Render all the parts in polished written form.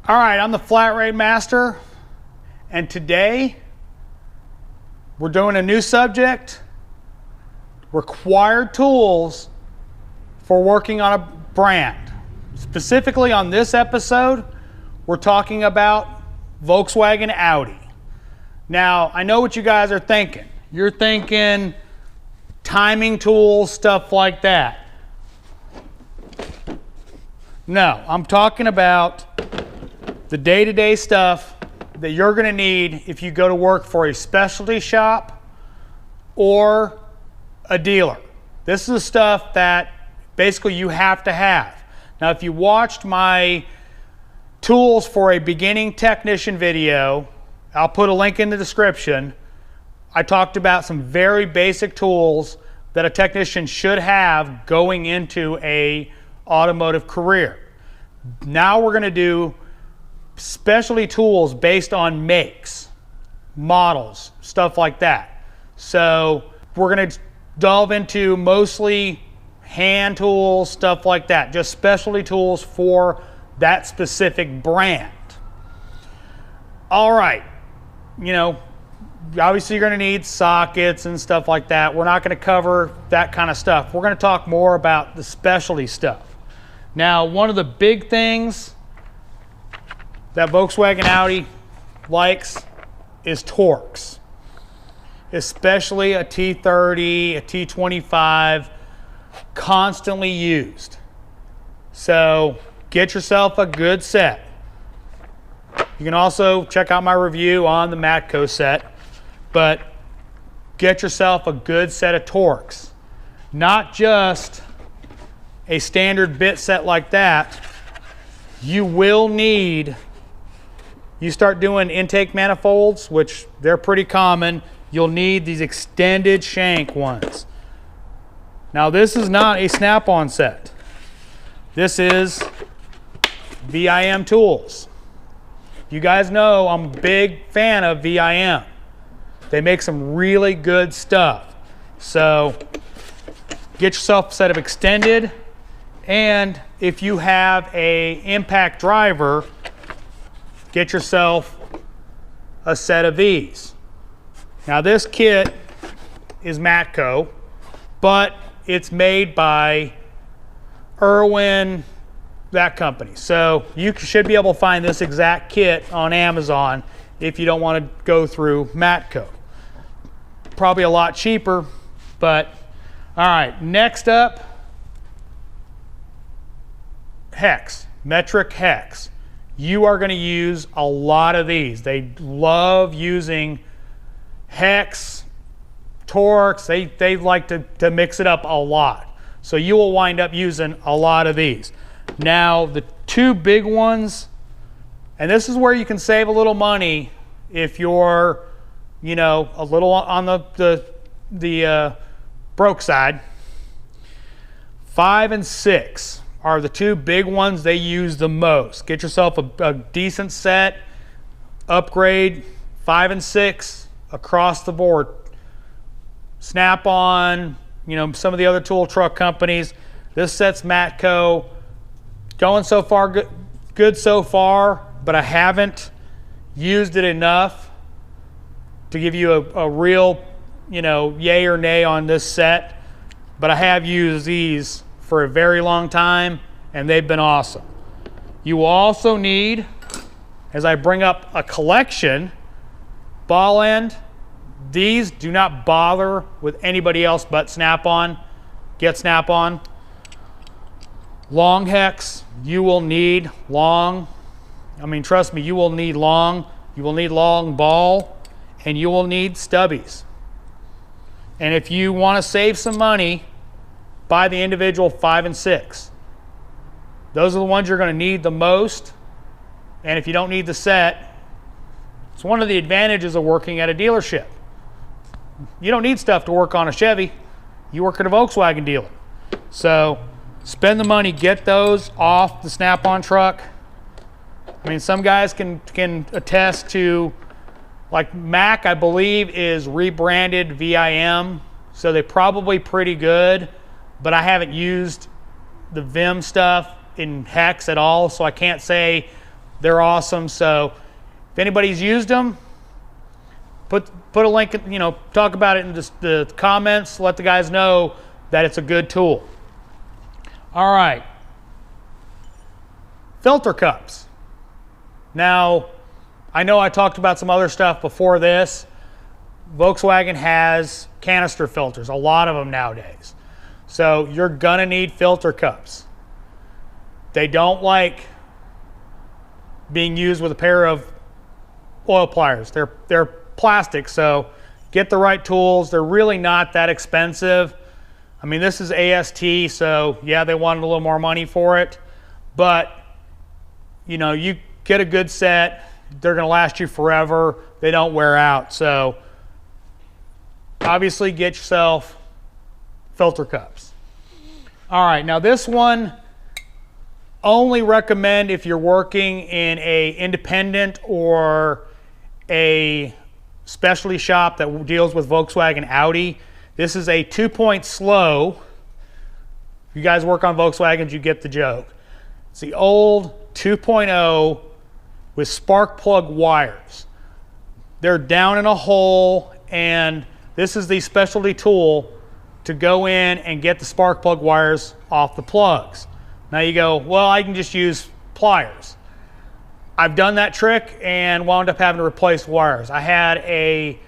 All right, I'm the Flat Rate Master, and today we're doing a new subject: required tools for working on a brand. Specifically on this episode, we're talking about Volkswagen Audi. Now, I know what you guys are thinking. You're thinking timing tools, stuff like that. No, I'm talking about the day-to-day stuff that you're going to need if you go to work for a specialty shop or a dealer. This is the stuff that basically you have to have. Now, if you watched my tools for a beginning technician video, I'll put a link in the description. I talked about some very basic tools that a technician should have going into a automotive career. Now we're going to do specialty tools based on makes, models, stuff like that. So we're going to delve into mostly hand tools, stuff like that, just specialty tools for that specific brand. All right, obviously you're going to need sockets and stuff like that. We're not going to cover that kind of stuff. We're going to talk more about the specialty stuff. Now, one of the big things that Volkswagen Audi likes is Torx, especially a T30, a T25, constantly used. So get yourself a good set. You can also check out my review on the Matco set, but get yourself a good set of Torx. Not just a standard bit set like that. You will need, you start doing intake manifolds, which they're pretty common, you'll need these extended shank ones. Now, this is not a snap-on set. This is VIM tools. You guys know I'm a big fan of VIM. They make some really good stuff. So get yourself a set of extended, and if you have a impact driver, get yourself a set of these. Now, this kit is Matco, but it's made by Irwin, that company. So you should be able to find this exact kit on Amazon if you don't want to go through Matco. Probably a lot cheaper, but all right, next up, hex, metric hex. You are going to use a lot of these. They love using hex, Torx. They like to mix it up a lot. So you will wind up using a lot of these. Now, the two big ones, and this is where you can save a little money if you're, a little on the broke side. 5 and 6 are the two big ones they use the most. Get yourself a decent set, upgrade 5 and 6 across the board. Snap-on, some of the other tool truck companies. This set's Matco. Going so far, good so far, but I haven't used it enough to give you a real, yay or nay on this set. But I have used these for a very long time, and they've been awesome. You will also need, as I bring up a collection, ball end. These do not bother with anybody else but Snap-on. Get Snap-on. Long Hex, you will need long. Trust me, you will need long. You will need long ball, and you will need stubbies. And if you want to save some money, buy the individual 5 and 6. Those are the ones you're going to need the most. And if you don't need the set, it's one of the advantages of working at a dealership. You don't need stuff to work on a Chevy. You work at a Volkswagen dealer. So spend the money, get those off the Snap-on truck. Some guys can attest to, like Mac, I believe, is rebranded VIM. So they're probably pretty good. But I haven't used the VIM stuff in Hex at all, so I can't say They're awesome. So if anybody's used them, put a link, talk about it in the comments. Let the guys know that it's a good tool. All right. Filter cups. Now, I know I talked about some other stuff before this. Volkswagen has canister filters, a lot of them nowadays. So you're gonna need filter cups. They don't like being used with a pair of oil pliers. They're plastic, so get the right tools. They're really not that expensive. I mean, this is AST, so yeah, they wanted a little more money for it, but you get a good set, they're gonna last you forever. They don't wear out, so obviously get yourself filter cups. All right, now this one, only recommend if you're working in a independent or a specialty shop that deals with Volkswagen Audi. This is a 2-point slow. If you guys work on Volkswagens, you get the joke. It's the old 2.0 with spark plug wires. They're down in a hole, and this is the specialty tool to go in and get the spark plug wires off the plugs. Now you go, well, I can just use pliers. I've done that trick and wound up having to replace wires. I had a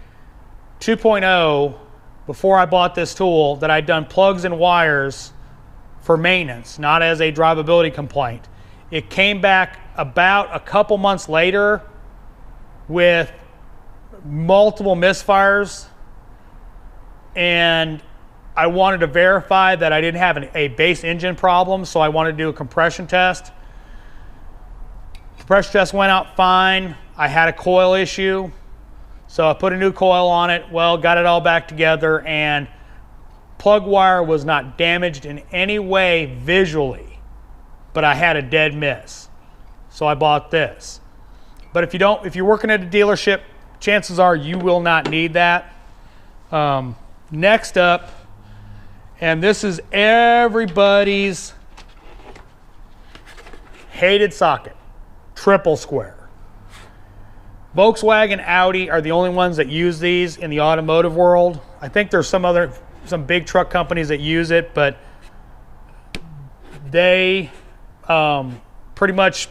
2.0 before I bought this tool that I'd done plugs and wires for maintenance, not as a drivability complaint. It came back about a couple months later with multiple misfires, and I wanted to verify that I didn't have a base engine problem, so I wanted to do a compression test. Compression test went out fine. I had a coil issue, so I put a new coil on it. Well, got it all back together, and plug wire was not damaged in any way visually, but I had a dead miss. So I bought this. But if you're working at a dealership, chances are you will not need that. Next up, and this is everybody's hated socket, triple square. Volkswagen, Audi are the only ones that use these in the automotive world. I think there's some big truck companies that use it, but they pretty much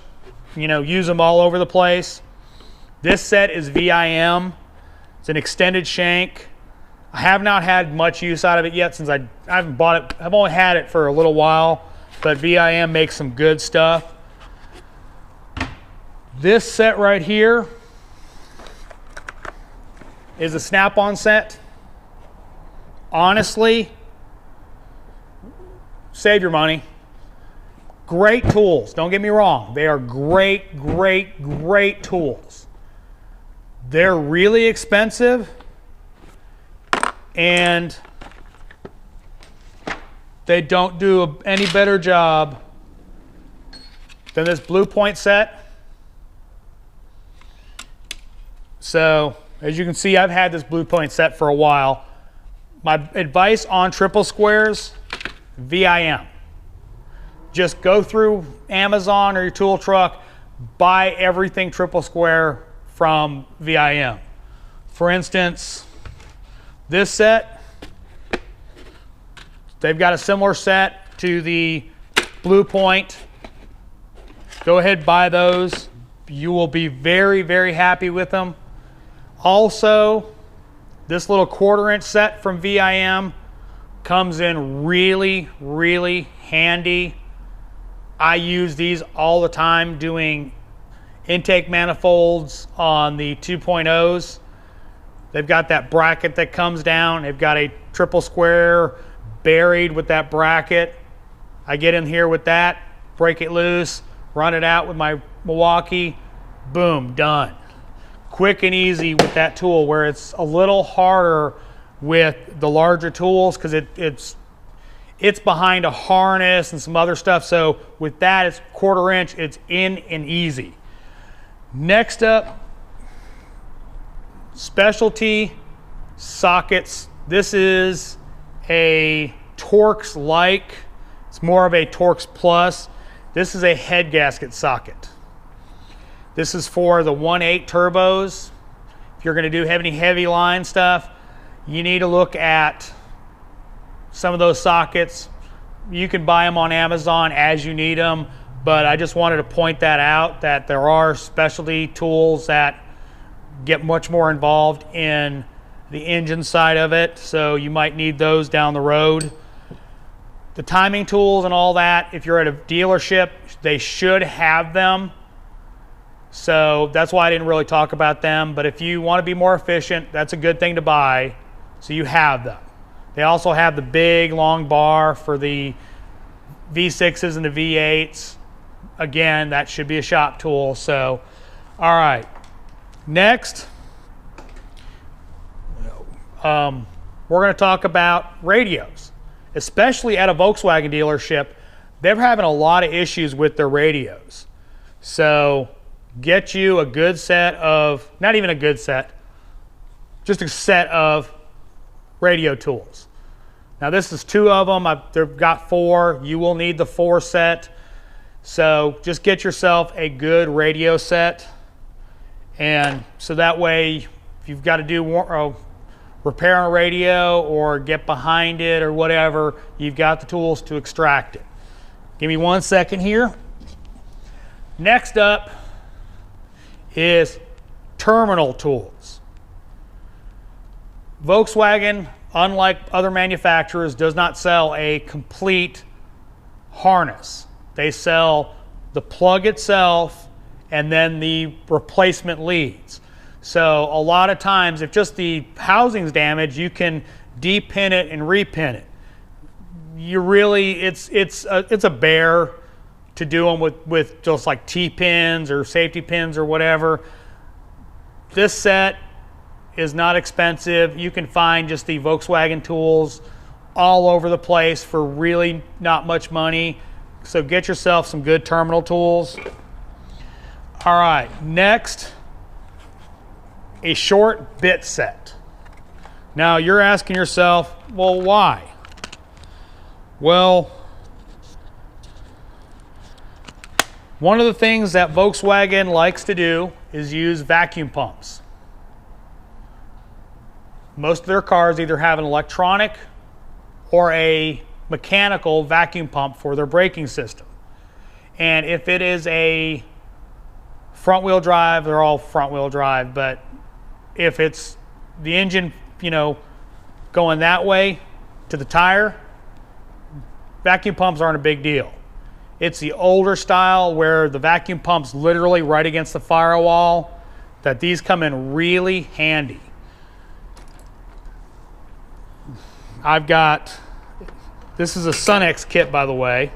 use them all over the place. This set is VIM. It's an extended shank. I have not had much use out of it yet since I haven't bought it. I've only had it for a little while, but VIM makes some good stuff. This set right here is a snap-on set. Honestly, save your money. Great tools, don't get me wrong. They are great, great, great tools. They're really expensive, and they don't do any better job than this Blue Point set. So, as you can see, I've had this Blue Point set for a while. My advice on triple squares, VIM. Just go through Amazon or your tool truck, buy everything triple square from VIM. For instance, this set, they've got a similar set to the Blue Point. Go ahead, buy those. You will be very, very happy with them. Also, this little 1/4-inch set from VIM comes in really, really handy. I use these all the time doing intake manifolds on the 2.0s. They've got that bracket that comes down. They've got a triple square buried with that bracket. I get in here with that, break it loose, run it out with my Milwaukee, boom, done. Quick and easy with that tool, where it's a little harder with the larger tools because it's behind a harness and some other stuff. So with that, it's 1/4-inch, it's in and easy. Next up, specialty sockets. This is a Torx-like. It's more of a Torx Plus. This is a head gasket socket. This is for the 1.8 turbos. If you're going to do heavy line stuff, you need to look at some of those sockets. You can buy them on Amazon as you need them, but I just wanted to point that out, that there are specialty tools that get much more involved in the engine side of it, so you might need those down the road. The timing tools and all that, if you're at a dealership, they should have them. So that's why I didn't really talk about them, but if you want to be more efficient, that's a good thing to buy, so you have them. They also have the big long bar for the V6s and the V8s. Again, that should be a shop tool. So, all right. Next, we're going to talk about radios, especially at a Volkswagen dealership. They're having a lot of issues with their radios. So get you a good set of, not even a good set, just a set of radio tools. Now this is 2 of them. They've got 4. You will need the 4 set. So just get yourself a good radio set. And so that way, if you've got to do repair a radio or get behind it or whatever, you've got the tools to extract it. Give me 1 second here. Next up is terminal tools. Volkswagen, unlike other manufacturers, does not sell a complete harness. They sell the plug itself and then the replacement leads. So a lot of times, if just the housing's damaged, you can depin it and repin it. You really, it's a bear to do them with just like T-pins or safety pins or whatever. This set is not expensive. You can find just the Volkswagen tools all over the place for really not much money. So get yourself some good terminal tools. All right, next, a short bit set. Now you're asking yourself, well, why? Well, one of the things that Volkswagen likes to do is use vacuum pumps. Most of their cars either have an electronic or a mechanical vacuum pump for their braking system. And if it is a front wheel drive, they're all front wheel drive, but if it's the engine, going that way to the tire, vacuum pumps aren't a big deal. It's the older style where the vacuum pump's literally right against the firewall that these come in really handy. This is a Sunex kit, by the way.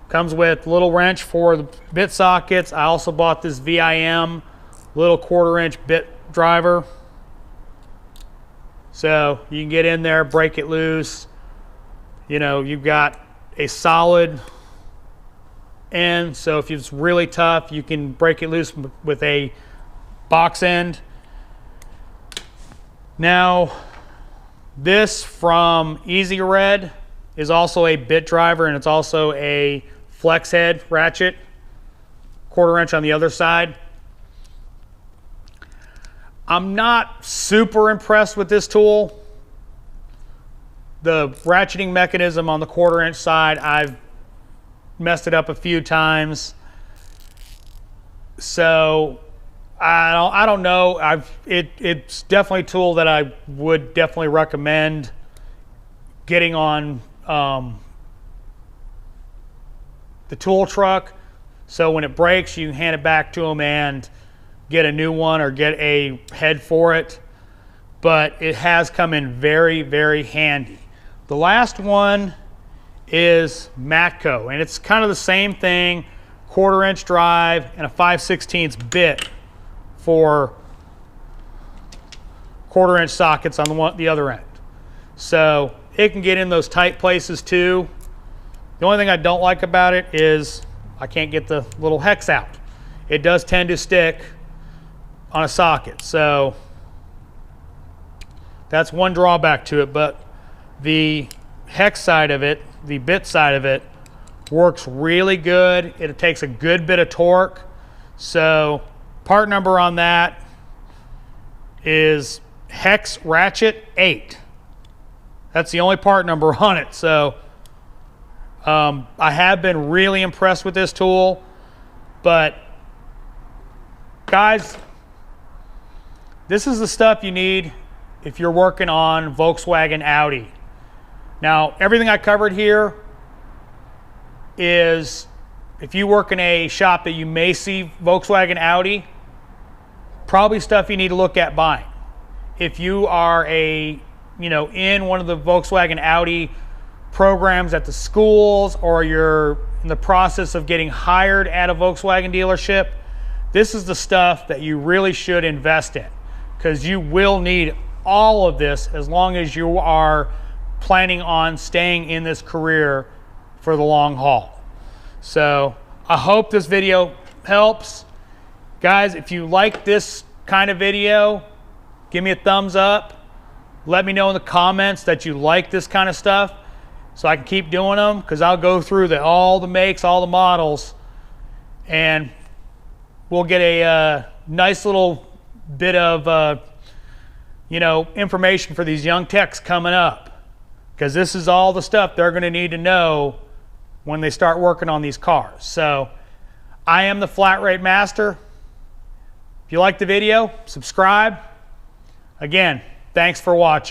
Comes with a little wrench for the bit sockets. I also bought this VIM little 1/4-inch bit driver. So you can get in there, break it loose. You've got a solid end, so if it's really tough, you can break it loose with a box end. Now, this from Easy Red is also a bit driver, and it's also a flex head ratchet, 1/4-inch on the other side. I'm not super impressed with this tool. The ratcheting mechanism on the 1/4-inch side, I've messed it up a few times. So I don't know. It's definitely a tool that I would definitely recommend getting on the tool truck. So when it breaks, you can hand it back to them and get a new one or get a head for it. But it has come in very, very handy. The last one is Matco, and it's kind of the same thing, 1/4-inch drive and a 5/16 bit for 1/4-inch sockets on the other end. So it can get in those tight places too. The only thing I don't like about it is I can't get the little hex out. It does tend to stick on a socket, so that's one drawback to it, but the hex side of it, the bit side of it, works really good. It takes a good bit of torque, So part number on that is Hex Ratchet 8. That's the only part number on it. So I have been really impressed with this tool, but guys, this is the stuff you need if you're working on Volkswagen Audi. Now, everything I covered here is if you work in a shop that you may see Volkswagen Audi, probably stuff you need to look at buying. If you are in one of the Volkswagen Audi programs at the schools, or you're in the process of getting hired at a Volkswagen dealership, this is the stuff that you really should invest in, because you will need all of this as long as you are planning on staying in this career for the long haul. So I hope this video helps. Guys, if you like this kind of video, give me a thumbs up. Let me know in the comments that you like this kind of stuff so I can keep doing them, because I'll go through all the makes, all the models, and we'll get a nice little bit of information for these young techs coming up, because this is all the stuff they're going to need to know when they start working on these cars. So I am the Flat Rate Master. If you like the video, subscribe. Again, thanks for watching.